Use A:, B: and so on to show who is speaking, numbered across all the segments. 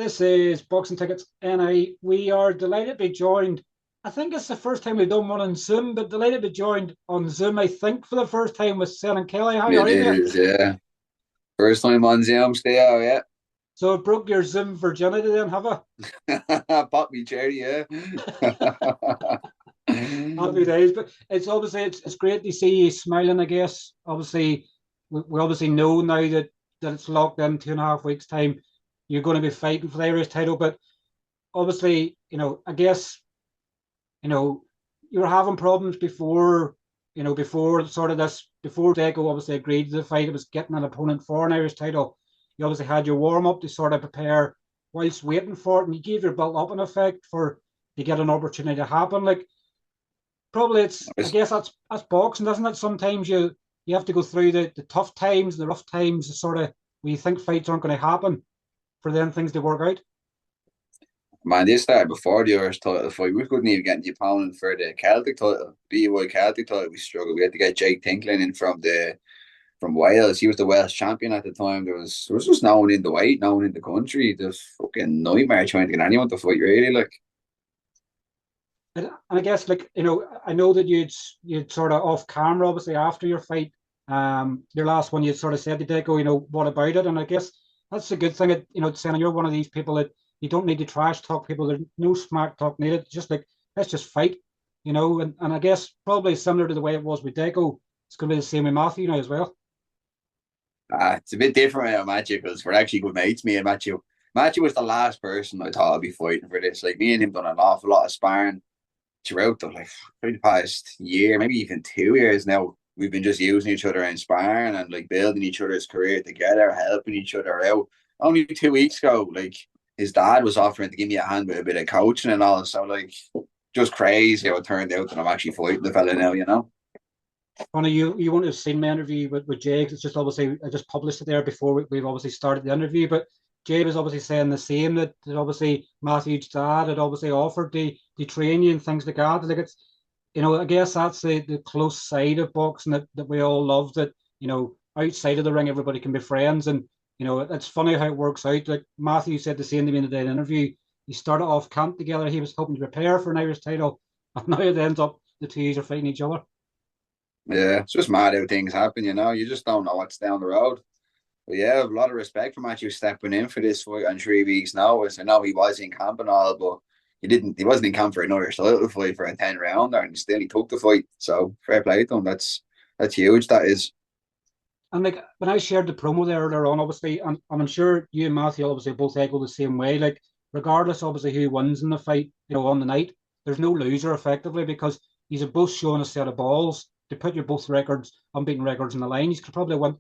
A: This is Boxing Tickets NI. We are delighted to be joined. I think it's the first time we've done one on Zoom, but delighted to be joined on Zoom, I think, for the first time with Senan Kelly. How are
B: It
A: you, mate?
B: is, yeah. First time on Zoom, stay out,
A: So it broke your Zoom virginity then, have I?
B: yeah. Pop me cherry, yeah.
A: Happy days. But it's obviously it's great to see you smiling, I guess. Obviously, we obviously know now that it's locked in 2.5 weeks' time. You're going to be fighting for the Irish title, but obviously, I guess you know, you were having problems before, before sort of this, before Deco obviously agreed to the fight. It was getting an opponent for an Irish title. You obviously had your warm up to sort of prepare whilst waiting for it, and you gave your build up in effect for to get an opportunity to happen. Like probably I
B: Was-
A: guess that's boxing, doesn't it? Sometimes you have to go through the tough times, the rough times, the sort of where you think fights aren't going to happen for then things to work out.
B: Man, this started before the Irish title fight. We couldn't even get the opponent for the Celtic title, BY Celtic title. We struggled. We had to get Jake Tinkling in from Wales. He was the Welsh champion at the time. There was just no one in the weight, no one in the country. There's fucking nightmare trying to get anyone to fight, really. Like,
A: And I guess like I know that you'd sort of off camera obviously after your fight, your last one you sort of said to Deco, what about it? And I guess that's a good thing. Saying you're one of these people that you don't need to trash talk people. There's no smart talk needed. Just like let's just fight, and I guess probably similar to the way it was with Deco, it's going to be the same with Matthew now as well.
B: it's a bit different with Matthew because we're actually good mates, me and Matthew. Matthew was the last person I thought I'd be fighting for this. Like, me and him done an awful lot of sparring throughout the past year, maybe even 2 years now. We've been just using each other and sparring and like building each other's career together, helping each other out. Only 2 weeks ago, like his dad was offering to give me a hand with a bit of coaching and all. So like, just crazy how it turned out that I'm actually fighting the fella now.
A: Funny, you won't have seen my interview with Jay. It's just obviously I just published it there before we've obviously started the interview. But Jay was obviously saying the same that obviously Matthew's dad had obviously offered to train you and things like that. Like it's I guess that's the close side of boxing that we all love. That outside of the ring everybody can be friends, and it's funny how it works out. Like Matthew said the same to me in the day interview. He started off camp together. He was hoping to prepare for an Irish title, and now it ends up the two are fighting each other.
B: Yeah, it's just mad how things happen. You just don't know what's down the road. But yeah, I have a lot of respect for Matthew stepping in for this fight on 3 weeks' notice. I know he was in camp and all, but he wasn't in camp for another title fight for a 10 rounder, and still he took the fight. So fair play to him. That's huge. That is.
A: And like when I shared the promo there earlier on, obviously, and I'm sure you and Matthew obviously both echo the same way. Like, regardless, obviously, who wins in the fight, on the night, there's no loser effectively because these are both showing a set of balls to put your both records, unbeaten records in the line. You could probably win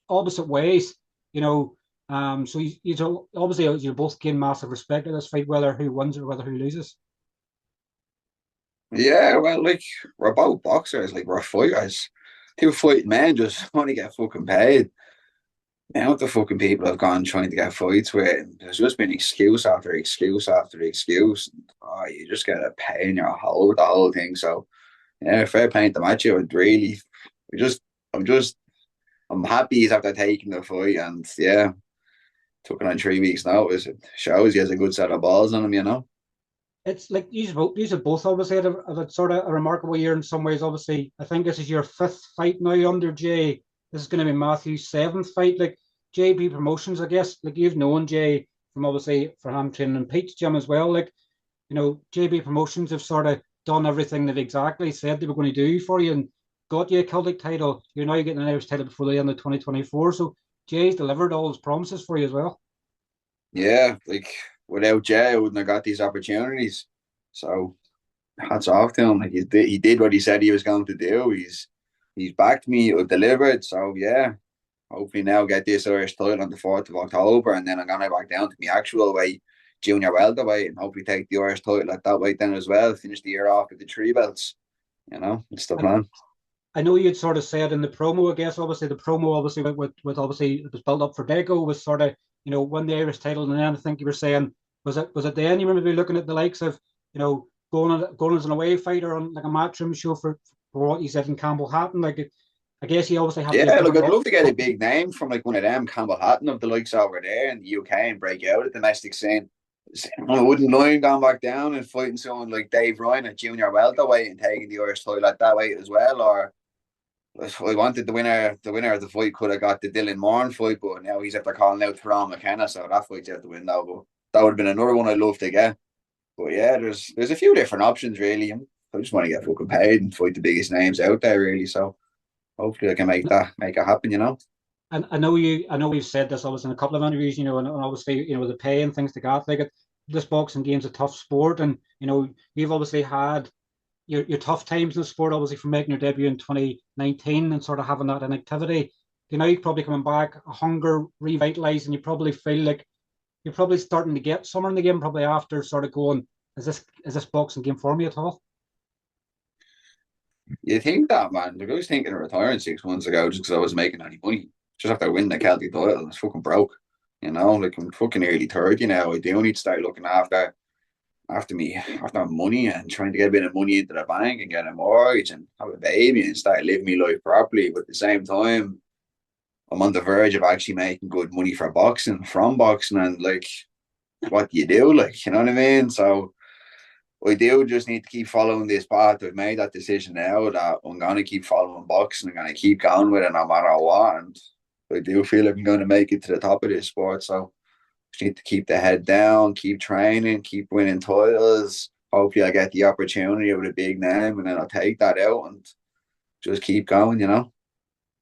A: opposite ways, you know. So obviously you both gain massive respect in this fight, whether who wins or whether who loses.
B: Yeah, well, like we're both boxers, like we're fighters. Two fighting men just want to get fucking paid. Now the fucking people have gone trying to get fights with, there's just been excuse after excuse after excuse. Oh, you just get a pain in your hole with the whole thing. So yeah, fair play to match you. It really, we just, I'm just, I'm happy he's after taking the fight, and yeah, took it on 3 weeks notice. It shows he has a good set of balls on him.
A: It's like these have both obviously had a sort of a remarkable year in some ways. Obviously, I think this is your fifth fight now under Jay. This is going to be Matthew's seventh fight. Like JB Promotions, I guess. Like you've known Jay from obviously for him training in Pete's gym as well. Like JB Promotions have sort of done everything they've exactly said they were going to do for you and got you a Celtic title. You're now getting an Irish title before the end of 2024. So Jay's delivered all his promises for you as well.
B: Yeah, like without Jay, I wouldn't have got these opportunities. So hats off to him. Like he did what he said he was going to do. He's backed me, delivered. So yeah, hopefully now get this Irish title on the 4th of October, and then I'm gonna back down to my actual weight, junior welterweight, and hopefully take the Irish title at that weight then as well. Finish the year off with the three belts. It's the
A: And
B: plan.
A: I know you'd sort of said in the promo, I guess, obviously the promo, obviously with obviously it was built up for Deco was sort of, won the Irish title, and then I think you were saying was it then you remember looking at the likes of, going as an away fighter on like a matchroom show for what you said in Campbell Hatton, like I guess you obviously have to
B: Yeah,
A: give
B: look,
A: it
B: I'd
A: up.
B: love to get a big name from like one of them, Campbell Hatton of the likes over there in the UK and break out at the domestic scene. I wouldn't mind going back down and fighting someone like Dave Ryan at junior welterweight and taking the Irish title at that weight as well. Or I wanted the winner of the fight could have got the Dylan Moran fight, but now he's after calling out Tyrone McKenna, so that fight's out the window. But that would have been another one I'd love to get. But yeah, there's a few different options really. I just want to get fucking paid and fight the biggest names out there really. So hopefully I can make it happen, you know.
A: And I know we've said this obviously in a couple of interviews, and obviously, the pay and things like that. Like this boxing game's a tough sport, and you've obviously had your tough times in the sport, obviously from making your debut in 2019 and sort of having that inactivity. You're probably coming back, a hunger revitalized, and you probably feel like you're probably starting to get somewhere in the game, probably after sort of going, is this boxing game for me at all?
B: You think that, man? Like, I was thinking of retiring 6 months ago just because I wasn't making any money. Just after winning the Celtic title, I was fucking broke. Like I'm fucking early 30 now. I do need to start looking after money and trying to get a bit of money into the bank and get a mortgage and have a baby and start living my life properly. But at the same time, I'm on the verge of actually making good money from boxing, and like, what do you do? Like, you know what I mean? So I do just need to keep following this path. I've made that decision now that I'm going to keep following boxing. I'm going to keep going with it no matter what. And I do feel like I'm going to make it to the top of this sport. So just need to keep the head down, keep training, keep winning titles. Hopefully I get the opportunity with a big name and then I'll take that out and just keep going, you know?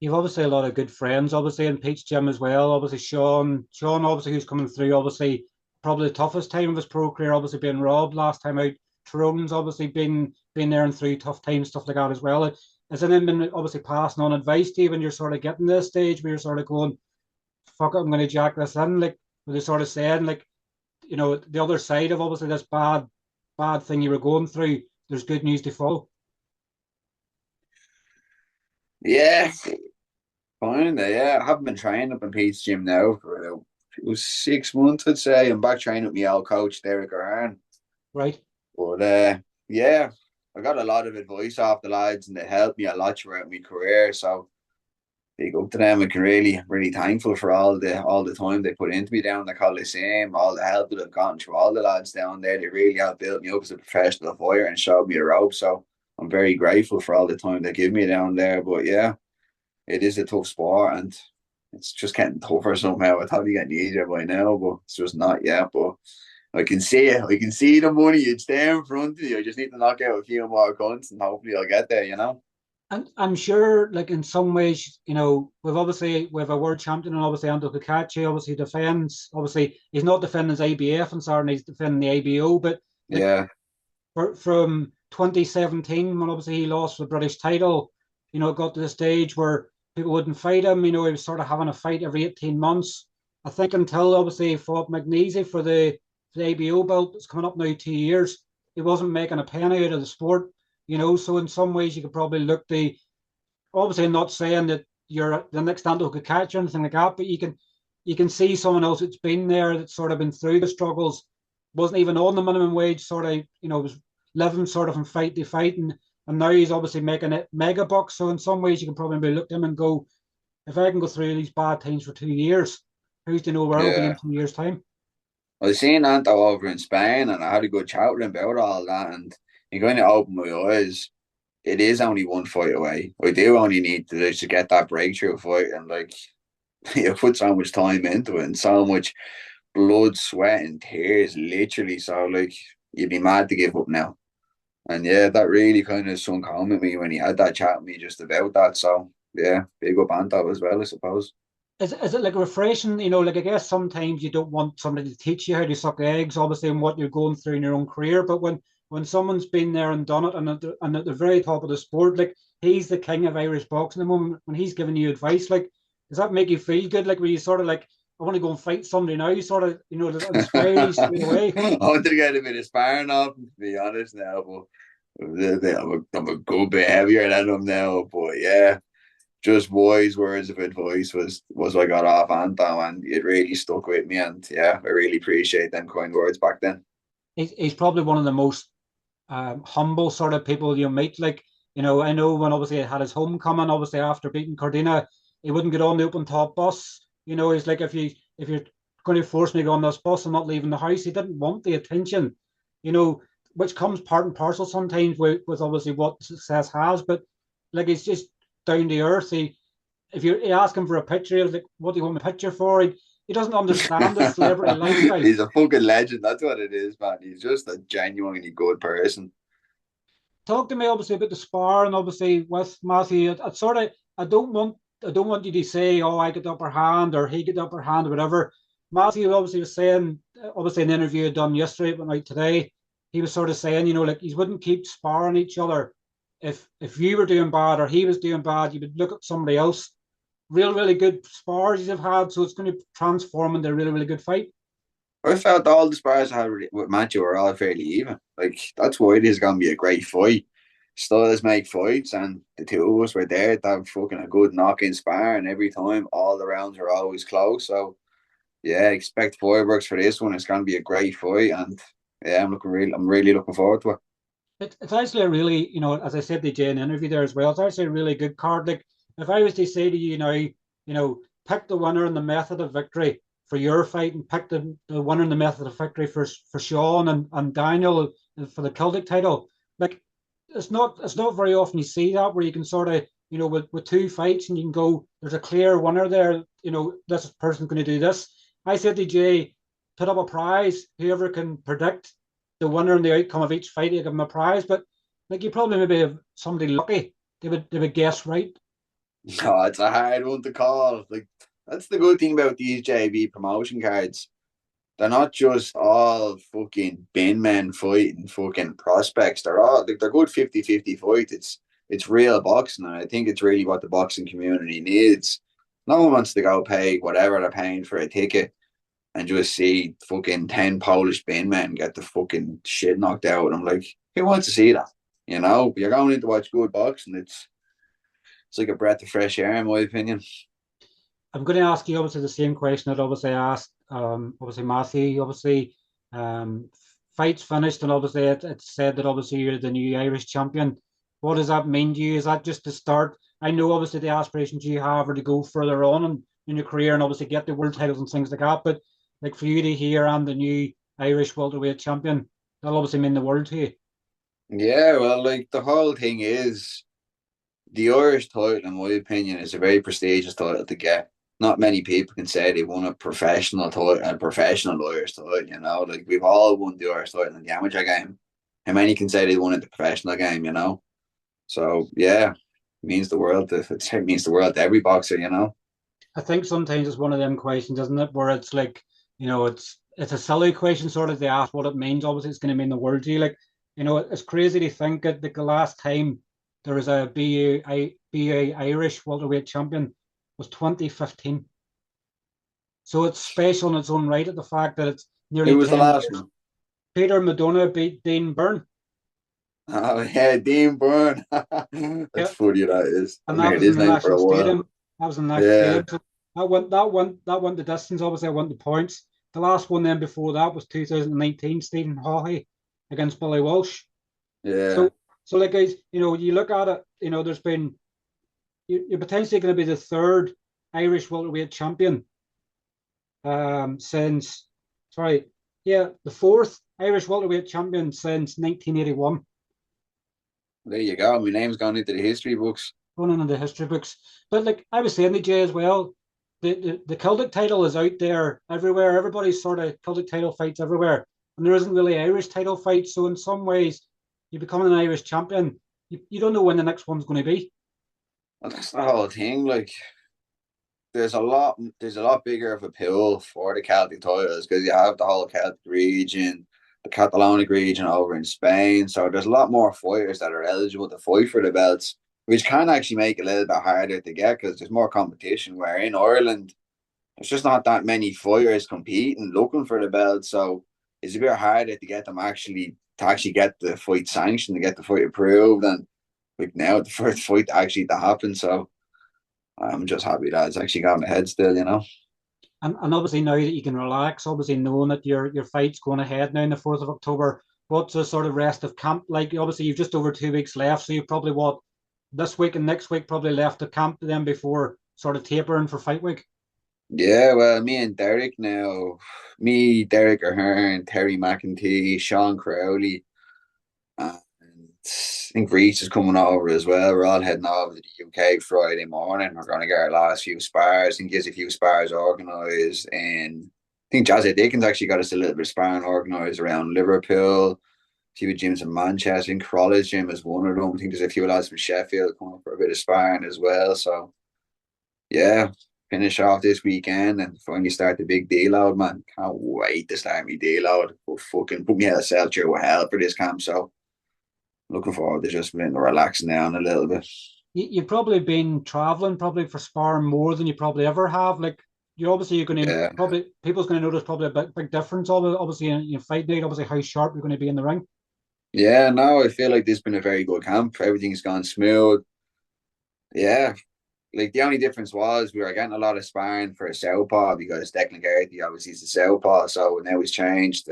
A: You've obviously a lot of good friends, obviously in Pete's gym as well. Obviously Sean, obviously who's coming through. Obviously, probably the toughest time of his pro career. Obviously being robbed last time out. Tyrone's obviously been there and through tough times, stuff like that as well. Has anyone been obviously passing on advice to you when you're sort of getting to this stage where you're sort of going, "Fuck it, I'm going to jack this in," like were they sort of saying like, the other side of obviously this bad thing you were going through, there's good news to follow.
B: Yeah, fine. Yeah, I haven't been training up in Pete's gym now for it was 6 months, I'd say. I'm back training with my old coach, Derek Ahern.
A: Right.
B: But yeah, I got a lot of advice off the lads and they helped me a lot throughout my career. So big up to them. I can really thankful for all the time they put into me down in the Coliseum, all the help that I've gotten through all the lads down there. They really have built me up as a professional fighter and showed me the ropes. So I'm very grateful for all the time they give me down there. But yeah, it is a tough sport and it's just getting tougher somehow. I thought it'd be getting easier by now, but it's just not yet. But I can see it. I can see the money. It's there in front of you. I just need to knock out a few more cunts and hopefully I'll get there, you know?
A: And I'm sure, like in some ways, we've a world champion, and obviously Ando Kakachi obviously defends. Obviously, he's not defending his ABF and Saturn, he's defending the ABO. But like
B: Yeah.
A: from 2017, when obviously he lost the British title, it got to the stage where people wouldn't fight him. He was sort of having a fight every 18 months. I think until obviously he fought Magnesi for the ABO belt, it's coming up now 2 years. He wasn't making a penny out of the sport. So in some ways you could probably look the obviously I'm not saying that you're the next stand who could catch or anything like that, but you can see someone else that's been there, that's sort of been through the struggles, wasn't even on the minimum wage, sort of, was living sort of from fight to fight, and now he's obviously making it mega bucks. So in some ways you can probably look at him and go, if I can go through these bad times for 2 years, who's to know where I'll be in
B: Yeah.
A: 2 years' time?
B: I was seeing Anto over in Spain and I had a good chat with him about all that and he kind of opened my eyes. It is only one fight away. I do only need to get that breakthrough fight and like you put so much time into it and so much blood, sweat and tears literally. So like you'd be mad to give up now. And yeah, that really kind of sunk home with me when he had that chat with me just about that. So yeah, big up Anto as well, I suppose.
A: Is it like refreshing? Like I guess sometimes you don't want somebody to teach you how to suck eggs, obviously, and what you're going through in your own career. But when someone's been there and done it, and at the very top of the sport, like he's the king of Irish boxing at the moment, when he's giving you advice, like does that make you feel good? Like where you sort of like, I want to go and fight somebody now. You sort of, does it inspire you straight away?
B: I wanted to get a bit of sparring off, to be honest now, but I'm a good bit heavier than him now. But yeah, just wise words of advice was what I got off Anton, and it really stuck with me. And yeah, I really appreciate them kind words back then.
A: He's probably one of the most humble sort of people you meet. Like I know when obviously he had his homecoming, obviously after beating Cardina, he wouldn't get on the open top bus. He's like, if you're going to force me to go on this bus, I'm not leaving the house. He didn't want the attention, you know, which comes part and parcel sometimes with obviously what success has. But like, he's just down to earth. If you ask him for a picture, he's like, "What do you want a picture for?" He doesn't understand the celebrity lifestyle.
B: He's a fucking legend. That's what it is, man. He's just a genuinely good person.
A: Talk to me obviously about the spar and obviously with Matthew. I don't want you to say, "Oh, I get the upper hand" or "he get the upper hand" or whatever. Matthew obviously was saying, obviously in the interview I'd done yesterday but not today, he was sort of saying, like, he wouldn't keep sparring each other. If you were doing bad or he was doing bad, you would look at somebody else. Really good spars you've had, so it's going to transform into a really good fight.
B: I felt all the spars I had with Matthew were all fairly even. Like, that's why it is going to be a great fight. Styles make fights, and the two of us were there to have fucking a good knock-in spar, and every time all the rounds are always close. So yeah, expect fireworks for this one. It's going to be a great fight, and yeah, I'm really looking forward to it.
A: It's actually a really, as I said to Jay in the interview there as well, it's actually a really good card. Like, if I was to say to you now, pick the winner and the method of victory for your fight and pick the winner and the method of victory for Sean and Daniel for the Celtic title, like, it's not very often you see that where you can sort of, with two fights and you can go, there's a clear winner there, this person's going to do this. I said to Jay, put up a prize, whoever can predict the winner and the outcome of each fight, you give them a prize. But like, you probably maybe have somebody lucky, they would guess right.
B: No, it's a hard one to call. Like, that's the good thing about these JB promotion cards. They're not just all fucking bin men fighting fucking prospects. They're all like, they're good 50-50 fights. It's real boxing, and I think it's really what the boxing community needs. No one wants to go pay whatever they're paying for a ticket and just see fucking 10 Polish bin men get the fucking shit knocked out. And I'm like, who wants to see that? You're going in to watch good boxing. It's like a breath of fresh air, in my opinion.
A: I'm going to ask you obviously the same question that obviously I asked obviously Matthew. Obviously, fights finished, and obviously it said that obviously you're the new Irish champion. What does that mean to you? Is that just to start? I know obviously the aspirations you have are to go further on in your career and obviously get the world titles and things like that. But like, for you to hear I'm the new Irish welterweight champion, that'll obviously mean the world to you.
B: Yeah, well, like the whole thing is the Irish title, in my opinion, is a very prestigious title to get. Not many people can say they won a professional title, a professional Irish title. Like, we've all won the Irish title in the amateur game. How many can say they won it the professional game? So yeah, it means the world. It means the world to every boxer.
A: I think sometimes it's one of them questions, isn't it, where it's like, it's a silly question sort of to ask what it means. Obviously, it's going to mean the world to you. Like, it's crazy to think that the last time there was a BA Irish welterweight champion was 2015. So it's special in its own right at the fact that it's
B: Who
A: nearly
B: was the
A: 10
B: last
A: years.
B: one?
A: Peter Madonna beat Dean Byrne.
B: Oh yeah, Dean Byrne. That's
A: Yeah,
B: funny. That is.
A: and
B: I've
A: that
B: heard
A: was in
B: his
A: the
B: name for
A: National
B: a while.
A: Stadium. That was in the National
B: Yeah,
A: Stadium. So that went the distance. Obviously, I went the points. The last one then before that was 2019, Stephen Hawley against Billy Walsh.
B: yeah.
A: So, like, guys, you look at it, there's been, you're potentially going to be the third Irish welterweight champion since, sorry, yeah, the fourth Irish welterweight champion since 1981,
B: There you go. My name's gone into the history books.
A: running in the history books. But like I was saying to Jay as well, the Celtic title is out there everywhere. Everybody's sort of Celtic title fights everywhere, and there isn't really Irish title fights. So in some ways, you become an Irish champion. You don't know when the next one's going to be.
B: Well, that's the whole thing. Like, there's a lot bigger of a pool for the Celtic titles because you have the whole Celtic region, the Catalonic region over in Spain. So there's a lot more fighters that are eligible to fight for the belts, which can actually make it a little bit harder to get because there's more competition. Where in Ireland, there's just not that many fighters competing, looking for the belt. So it's a bit harder to get them to actually get the fight sanctioned, to get the fight approved, and like now the first fight actually to happen. So I'm just happy that it's actually going ahead still.
A: And obviously now that you can relax, obviously knowing that your fight's going ahead now on the 4th of October, what's the sort of rest of camp like? Obviously, you've just over 2 weeks left, so you've probably what this week and next week probably left the camp then before sort of tapering for fight week.
B: Yeah, well, me and Derek now, me, Derek Ahern, Terry McEntee, Sean Crowley, and I think Reach is coming over as well. We're all heading over to the UK Friday morning. We're going to get our last few spars and get a few spars organised. And I think Jazzy Dickens actually got us a little bit of sparring organised around Liverpool, a few gyms in Manchester. I think Crawley's gym is one of them. I think there's a few lads from Sheffield coming for a bit of sparring as well. So, yeah, finish off this weekend and finally start the big deload, man. Can't wait to start my deload. But fucking put me out of cell through hell for this camp. So, looking forward to just being relaxing down a little bit.
A: You've probably been traveling probably for sparring more than you probably ever have. Like you obviously you're going to
B: Yeah.
A: probably people's going to notice probably a big difference. Obviously in your fight night, obviously how sharp you're going to be in the ring.
B: Yeah, no, I feel like this has been a very good camp. Everything's gone smooth. Yeah. Like the only difference was we were getting a lot of sparring for a southpaw because Declan Garrity obviously is a southpaw. So now he's changed.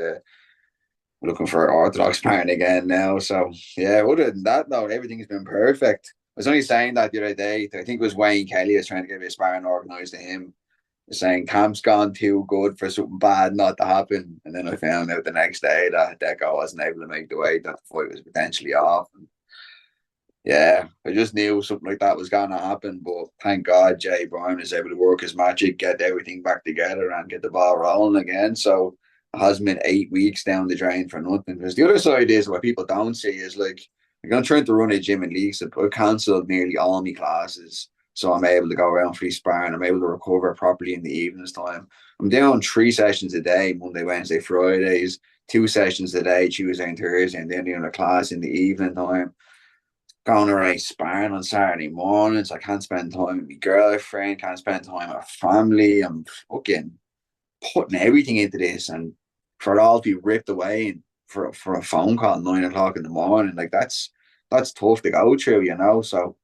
B: Looking for orthodox sparring again now. So yeah, other than that though, everything's been perfect. I was only saying that the other day. I think it was Wayne Kelly was trying to get a bit of sparring organised to him, saying camp's gone too good for something bad not to happen. And then I found out the next day that Deco wasn't able to make the weight, that the fight was potentially off. And yeah, I just knew something like that was going to happen. But thank God Jay Byrne is able to work his magic, get everything back together, and get the ball rolling again. So it hasn't been 8 weeks down the drain for nothing. Because the other side is what people don't see is like I'm trying to run a gym in leagues. I've cancelled nearly all my classes. So I'm able to go around free sparring. I'm able to recover properly in the evenings time. I'm doing 3 sessions a day, Monday, Wednesday, Fridays, 2 sessions a day, Tuesday and Thursday, and then doing a class in the evening time. Going around sparring on Saturday mornings. I can't spend time with my girlfriend, can't spend time with family. I'm fucking putting everything into this, and for it all to be ripped away and for a phone call at 9 o'clock in the morning, like that's tough to go through, you know. So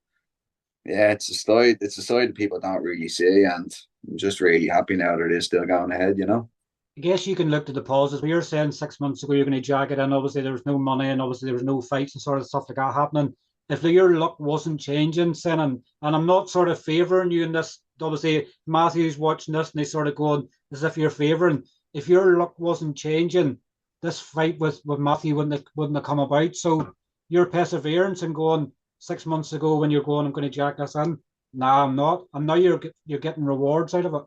B: yeah, it's a side that people don't really see, and I'm just really happy now that it is still going ahead, you know.
A: I guess you can look to the pauses. We were saying 6 months ago you're going to jag it in. Obviously, there was no money and obviously there was no fights and sort of stuff like that happening. If your luck wasn't changing, Sin, and I'm not sort of favouring you in this, obviously Matthew's watching this and he's sort of going as if you're favouring. If your luck wasn't changing, this fight with Matthew wouldn't have come about. So your perseverance and going 6 months ago when you're going, I'm going to jack this in. Nah, I'm not. And now you're getting rewards out of it.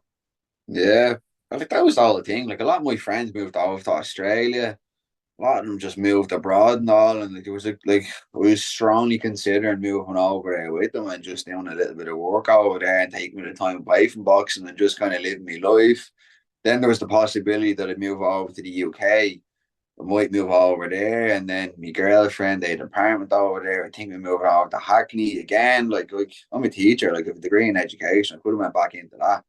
B: Yeah, I think that was all the thing. Like a lot of my friends moved over to Australia. A lot of them just moved abroad and all, and like it was like I was strongly considering moving over there with them and just doing a little bit of work over there and taking the time away from boxing and just kind of living my life. Then there was the possibility that I'd move over to the UK. I might move over there, and then my girlfriend, they had an apartment over there. I think we move over to Hackney again. Like I'm a teacher, like I have a degree in education. I could have went back into that.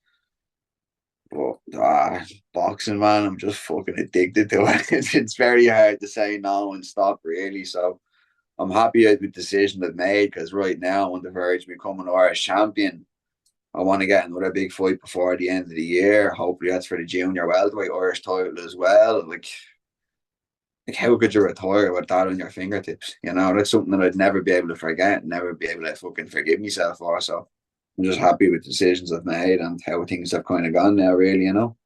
B: But boxing, man, I'm just fucking addicted to it. It's very hard to say no and stop, really. So I'm happy with the decision I've made because right now I'm on the verge of becoming an Irish champion. I want to get another big fight before the end of the year. Hopefully that's for the junior welterweight Irish title as well. Like how could you retire with that on your fingertips? You know, that's something that I'd never be able to forget, never be able to fucking forgive myself for. So I'm just happy with the decisions I've made and how things have kind of gone now, really, you know.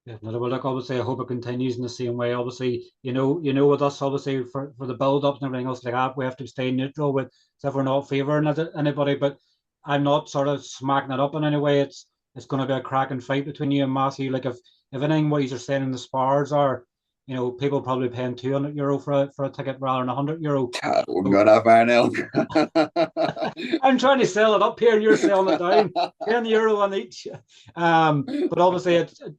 A: Yeah, no, well, look, obviously, I hope it continues in the same way. Obviously, with us, obviously, for the build up and everything else like that, we have to stay neutral with, so if we're not favouring anybody. But I'm not sort of smacking it up in any way. It's going to be a cracking fight between you and Matthew. Like if anything, what you're saying in the spars are, people probably paying €200 for a ticket rather than €100.
B: I wouldn't
A: So
B: go that far now.
A: I'm trying to sell it up here. You're selling it down. €10 on each. But obviously,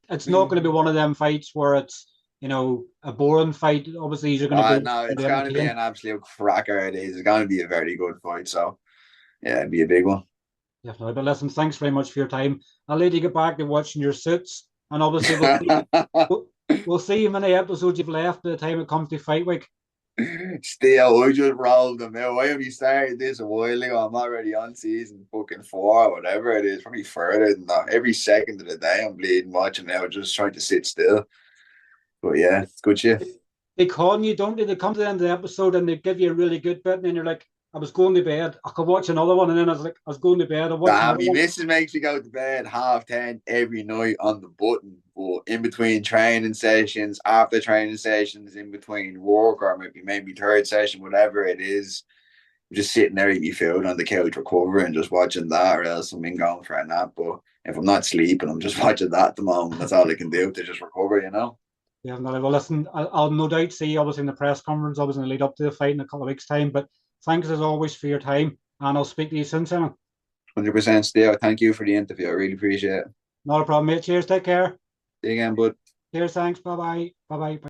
A: it's not going to be one of them fights where it's a boring fight. Obviously, you're going to
B: No,
A: go
B: it's
A: to
B: going to be
A: entertain.
B: an absolute cracker. It is. It's going to be a very good fight. So, yeah, it'd be a big one.
A: Definitely. But listen, thanks very much for your time. I'll let you get back to watching your suits, and obviously we'll, we'll see how many episodes you've left by the time it comes to fight week.
B: Still, I just rolled them out. Why have you started this a while ago? I'm already on season fucking 4 or whatever it is. Probably further than that. Every second of the day, I'm bleeding watching now, just trying to sit still. But yeah, it's good shit.
A: they con you, don't they? They come to the end of the episode and they give you a really good bit, and then you're like, I was going to bed, I could watch another one, and then I was like, I was going to bed, I watched
B: Nah,
A: another
B: me
A: one.
B: missus makes me go to bed 10:30 every night on the button, but in between training sessions, after training sessions, in between work or maybe third session, whatever it is, I'm just sitting there eating food on the couch recovering, just watching that, or else I'm in going for a nap. But if I'm not sleeping, I'm just watching that at the moment. That's all I can do to just recover, you know.
A: Yeah, no, well, listen, I'll no doubt see you obviously in the press conference, obviously in the lead up to the fight in a couple of weeks' time. But thanks as always for your time, and I'll speak to you soon, Senan.
B: 100% Steve. Thank you for the interview. I really appreciate it.
A: Not a problem, mate. Cheers, take care.
B: See you again, bud.
A: Cheers, thanks, bye bye. Bye bye.